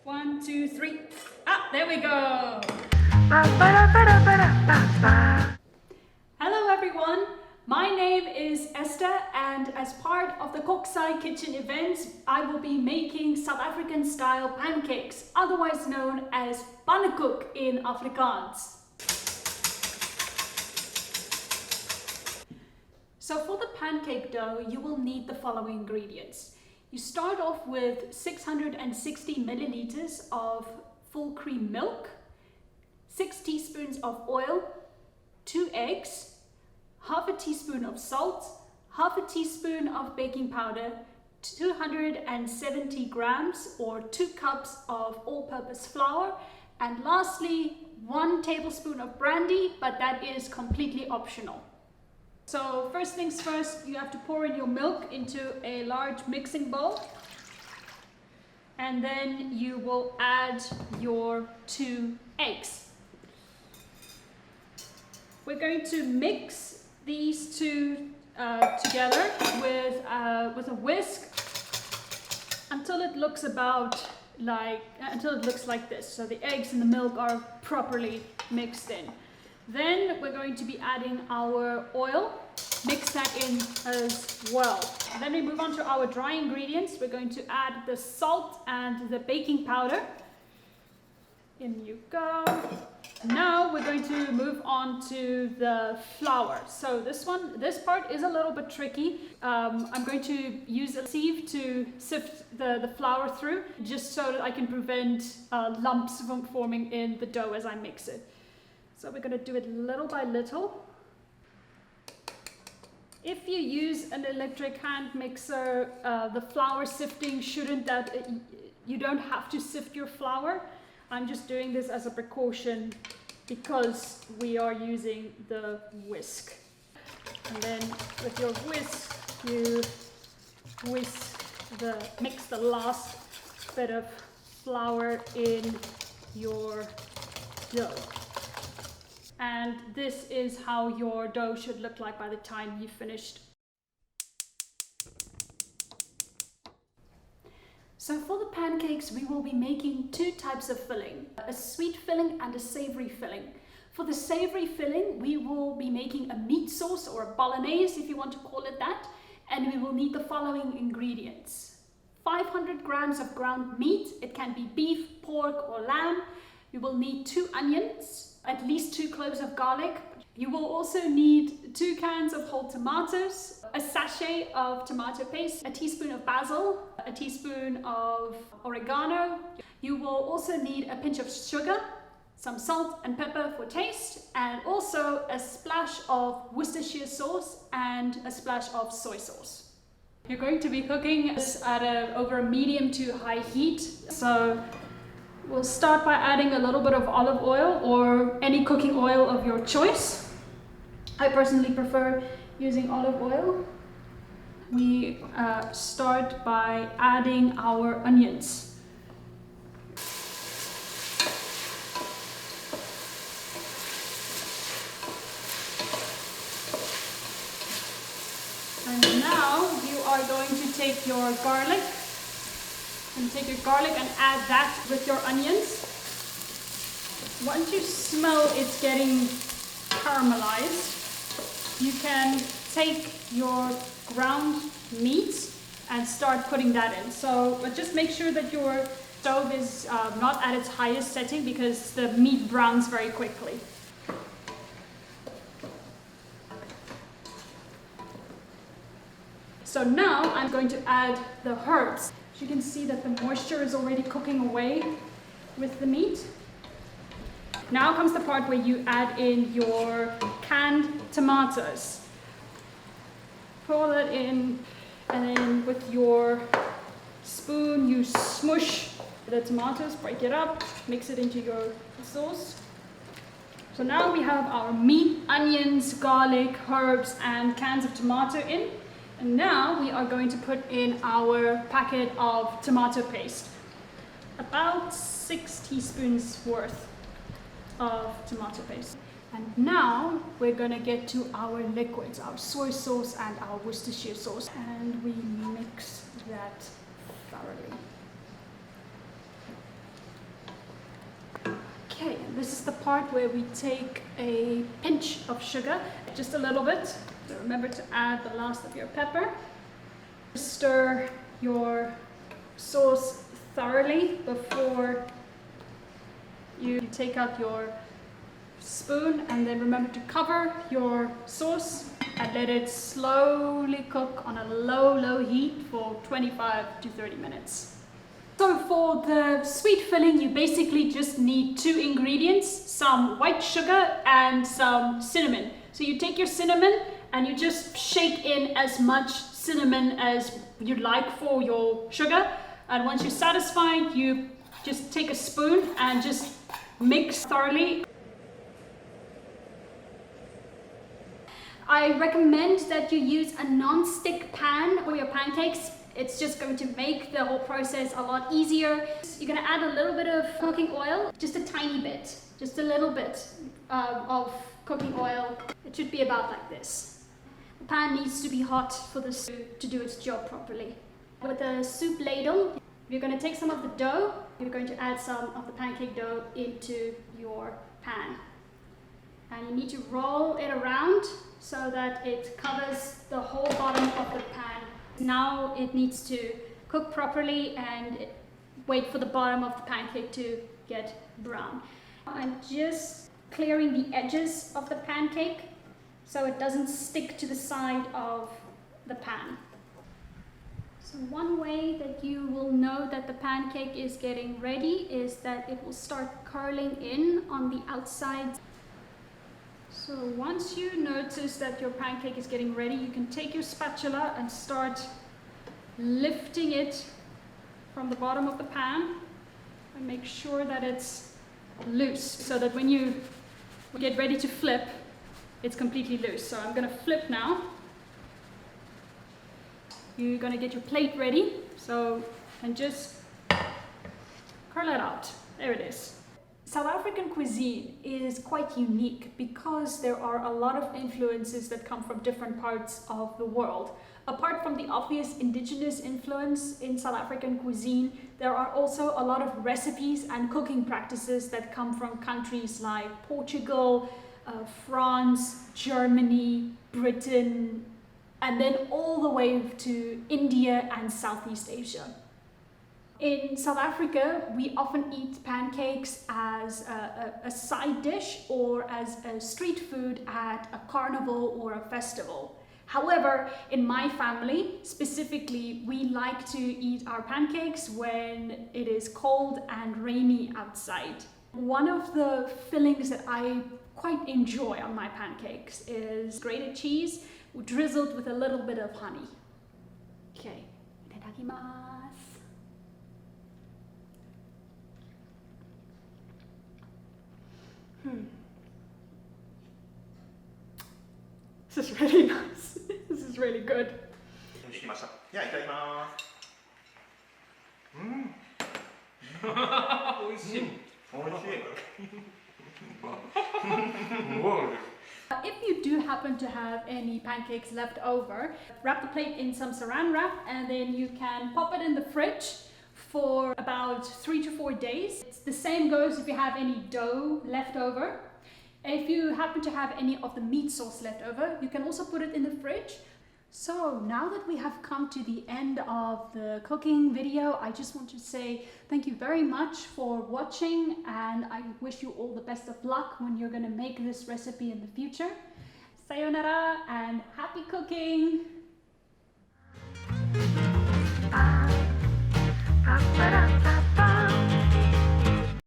1, 2, 3. Ah, there we go. Hello everyone. My name is Esther, and as part of the Koksai Kitchen events, I will be making South African style pancakes, otherwise known as pannenkoek in Afrikaans. So for the pancake dough, you will need the following ingredients. You start off with 660 milliliters of full cream milk, 6 teaspoons of oil, 2 eggs, half a teaspoon of salt, half a teaspoon of baking powder, 270 grams or 2 cups of all-purpose flour, and lastly 1 tablespoon of brandy, but that is completely optional. So first things first, you have to pour in your milk into a large mixing bowl, and then you will add your 2 eggs. We're going to mix these two together with a whisk until it looks like this. So the eggs and the milk are properly mixed in. Then we're going to be adding our oil. Mix that in as well. And then we move on to our dry ingredients. We're going to add the salt and the baking powder. In you go. Now we're going to move on to the flour. So this part is a little bit tricky. I'm going to use a sieve to sift the flour through, just so that I can prevent lumps from forming in the dough as I mix it. So we're going to do it little by little. If you use an electric hand mixer, the flour sifting you don't have to sift your flour. I'm just doing this as a precaution because we are using the whisk. And then with your whisk, you mix the last bit of flour in your dough. And this is how your dough should look like by the time you've finished. So for the pancakes, we will be making 2 types of filling, a sweet filling and a savory filling. For the savory filling, we will be making a meat sauce, or a bolognese if you want to call it that, and we will need the following ingredients. 500 grams of ground meat, it can be beef, pork or lamb. You will need 2 onions, at least 2 cloves of garlic. You will also need 2 cans of whole tomatoes, a sachet of tomato paste, a teaspoon of basil, a teaspoon of oregano. You will also need a pinch of sugar, some salt and pepper for taste, and also a splash of Worcestershire sauce and a splash of soy sauce. You're going to be cooking this at over a medium to high heat. So we'll start by adding a little bit of olive oil or any cooking oil of your choice. I personally prefer using olive oil. We start by adding our onions. And now you are going to take your garlic. And take your garlic and add that with your onions. Once you smell it's getting caramelized, you can take your ground meat and start putting that in. But just make sure that your stove is not at its highest setting, because the meat browns very quickly. So now I'm going to add the herbs. You can see that the moisture is already cooking away with the meat. Now comes the part where you add in your canned tomatoes. Pour that in, and then with your spoon you smush the tomatoes, break it up, mix it into your sauce. So now we have our meat, onions, garlic, herbs and cans of tomato in. And now we are going to put in our packet of tomato paste. About 6 teaspoons worth of tomato paste. And now we're going to get to our liquids, our soy sauce and our Worcestershire sauce. And we mix that thoroughly. This is the part where we take a pinch of sugar, just a little bit. So remember to add the last of your pepper. Stir your sauce thoroughly before you take out your spoon, and then remember to cover your sauce and let it slowly cook on a low heat for 25 to 30 minutes. So for the sweet filling, you basically just need 2 ingredients, some white sugar and some cinnamon. So you take your cinnamon and you just shake in as much cinnamon as you'd like for your sugar. And once you're satisfied, you just take a spoon and just mix thoroughly. I recommend that you use a non-stick pan for your pancakes. It's just going to make the whole process a lot easier. You're going to add a little bit of cooking oil, just a tiny bit, just a little bit of cooking oil. It should be about like this. The pan needs to be hot for the soup to do its job properly. With a soup ladle, you're going to take some of the dough, you're going to add some of the pancake dough into your pan. And you need to roll it around so that it covers the whole bottom of the pan. Now it needs to cook properly and wait for the bottom of the pancake to get brown. I'm just clearing the edges of the pancake so it doesn't stick to the side of the pan. So one way that you will know that the pancake is getting ready is that it will start curling in on the outside. So once you notice that your pancake is getting ready, you can take your spatula and start lifting it from the bottom of the pan and make sure that it's loose so that when you get ready to flip, it's completely loose. So I'm going to flip now. You're going to get your plate ready, and just curl it out. There it is. South African cuisine is quite unique because there are a lot of influences that come from different parts of the world. Apart from the obvious indigenous influence in South African cuisine, there are also a lot of recipes and cooking practices that come from countries like Portugal, France, Germany, Britain, and then all the way to India and Southeast Asia. In South Africa, we often eat pancakes as a side dish or as a street food at a carnival or a festival. However, in my family, specifically, we like to eat our pancakes when it is cold and rainy outside. One of the fillings that I quite enjoy on my pancakes is grated cheese drizzled with a little bit of honey. Okay, itadakimasu. This is really nice. This is really good. できました。では、いただきます。美味しい。美味しい。If you do happen to have any pancakes left over, wrap the plate in some saran wrap and then you can pop it in the fridge for about 3 to 4 days. The same goes if you have any dough left over. If you happen to have any of the meat sauce left over, you can also put it in the fridge. So now that we have come to the end of the cooking video, I just want to say thank you very much for watching, and I wish you all the best of luck when you're going to make this recipe in the future. Sayonara and happy cooking!